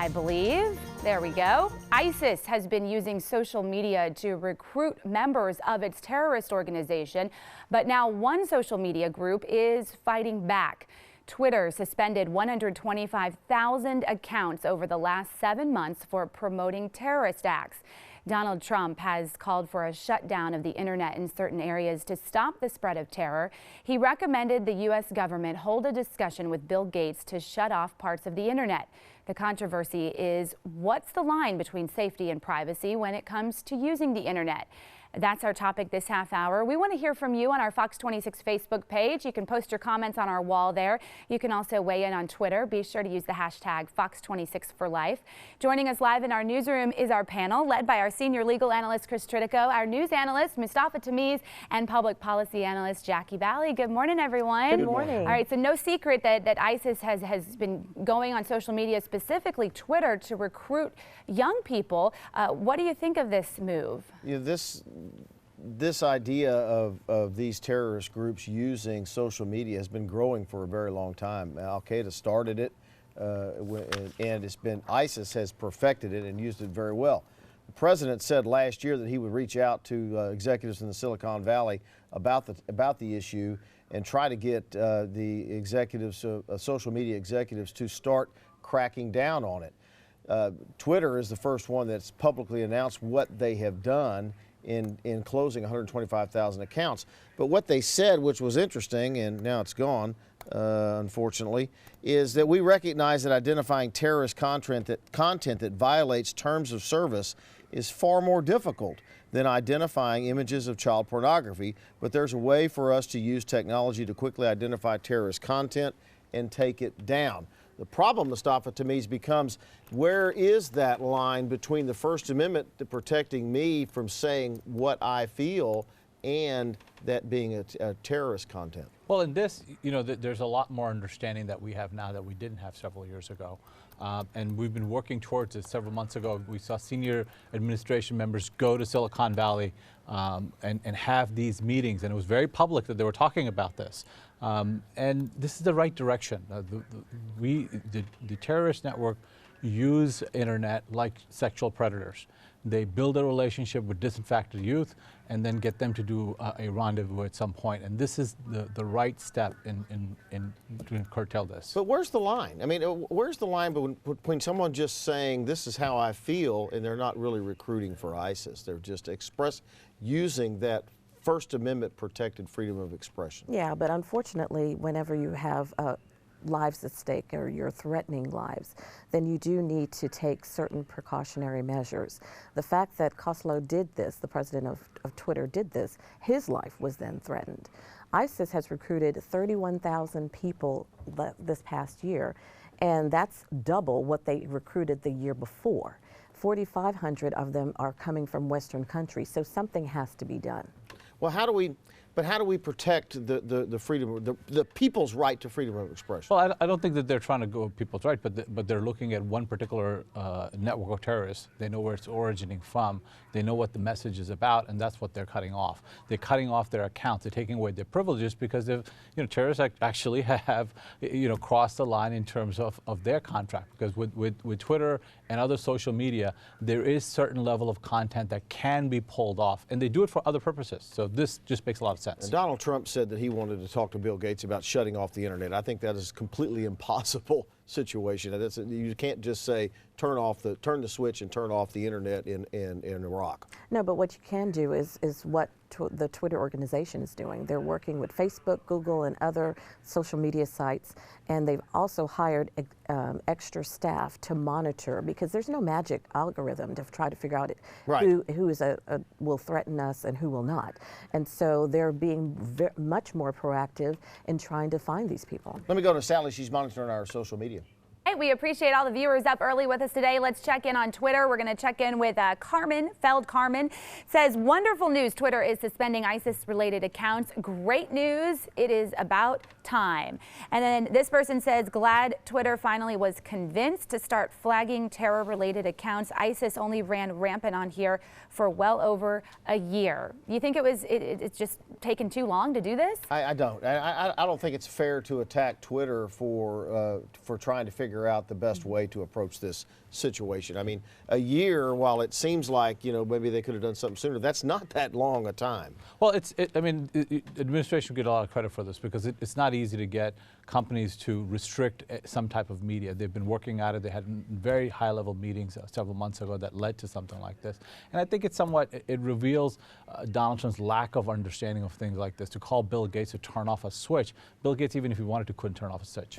I believe. There we go. ISIS has been using social media to recruit members of its terrorist organization, but now one social media group is fighting back. Twitter suspended 125,000 accounts over the last 7 months for promoting terrorist acts. Donald Trump has called for a shutdown of the internet in certain areas to stop the spread of terror. He recommended the U.S. government hold a discussion with Bill Gates to shut off parts of the internet. The controversy is, what's the line between safety and privacy when it comes to using the internet? That's our topic this half hour. We want to hear from you on our Fox 26 Facebook page. You can post your comments on our wall there. You can also weigh in on Twitter. Be sure to use the hashtag Fox26forlife. Joining us live in our newsroom is our panel, led by our senior legal analyst, Chris Tritico, our news analyst, Mustafa Tamiz, and public policy analyst, Jackie Bally. Good morning, everyone. Good morning. All right, so no secret that ISIS has been going on social media, specifically Twitter, to recruit young people. What do you think of this move? Yeah, this idea of these terrorist groups using social media has been growing for a very long time. Al-Qaeda started it, and it's been ISIS has perfected it and used it very well. The president said last year that he would reach out to executives in the Silicon Valley about the issue and try to get the executives, social media executives, to start cracking down on it. Twitter is the first one that's publicly announced what they have done in closing 125,000 accounts. But what they said, which was interesting, and now it's gone, unfortunately, is that we recognize that identifying terrorist content that violates terms of service is far more difficult than identifying images of child pornography, but there's a way for us to use technology to quickly identify terrorist content and take it down. The problem, Mustafa Tamiz, becomes, where is that line between the First Amendment protecting me from saying what I feel and that being a terrorist content? Well, in this, there's a lot more understanding that we have now that we didn't have several years ago. And we've been working towards it. Several months ago, we saw senior administration members go to Silicon Valley and have these meetings, and it was very public that they were talking about this. And this is the right direction. The terrorist network use internet like sexual predators. They build a relationship with disinfected youth and then get them to do a rendezvous at some point. And this is the right step in to curtail this. But where's the line? I mean, where's the line between someone just saying this is how I feel and they're not really recruiting for ISIS? They're just using that First Amendment protected freedom of expression. Yeah, but unfortunately, whenever you have lives at stake or you're threatening lives, then you do need to take certain precautionary measures. The fact that Khosla did this, the president of Twitter did this, his life was then threatened. ISIS has recruited 31,000 people this past year, and that's double what they recruited the year before. 4,500 of them are coming from Western countries, so something has to be done. Well, how do we protect the freedom, the people's right to freedom of expression? Well, I don't think that they're trying to go with people's right, but they're looking at one particular network of terrorists. They know where it's originating from. They know what the message is about, and that's what they're cutting off. They're cutting off their accounts. They're taking away their privileges because terrorists actually have crossed the line in terms of their contract. Because with Twitter and other social media, there is certain level of content that can be pulled off, and they do it for other purposes. So this just makes a lot of sense. And Donald Trump said that he wanted to talk to Bill Gates about shutting off the internet. I think that is a completely impossible situation. You can't just say turn the switch and turn off the internet in Iraq. No, but what you can do is what the Twitter organization is doing. They're working with Facebook, Google, and other social media sites, and they've also hired extra staff to monitor, because there's no magic algorithm to try to figure out who will threaten us and who will not. And so they're being much more proactive in trying to find these people. Let me go to Sally. She's monitoring our social media. Hey, we appreciate all the viewers up early with us today. Let's check in on Twitter. We're going to check in with Carmen. Carmen says, wonderful news. Twitter is suspending ISIS-related accounts. Great news. It is about time. And then this person says, glad Twitter finally was convinced to start flagging terror-related accounts. ISIS only ran rampant on here for well over a year. You think it's just taken too long to do this? I don't. I don't think it's fair to attack Twitter for trying to figure figure out the best way to approach this situation. I mean, a year, while it seems like, you know, maybe they could have done something sooner, that's not that long a time. Well, I mean, administration get a lot of credit for this because it's not easy to get companies to restrict some type of media. They've been working at it. They had very high-level meetings several months ago that led to something like this. And I think it's somewhat, it reveals Donald Trump's lack of understanding of things like this. To call Bill Gates to turn off a switch, Bill Gates, even if he wanted to, couldn't turn off a switch.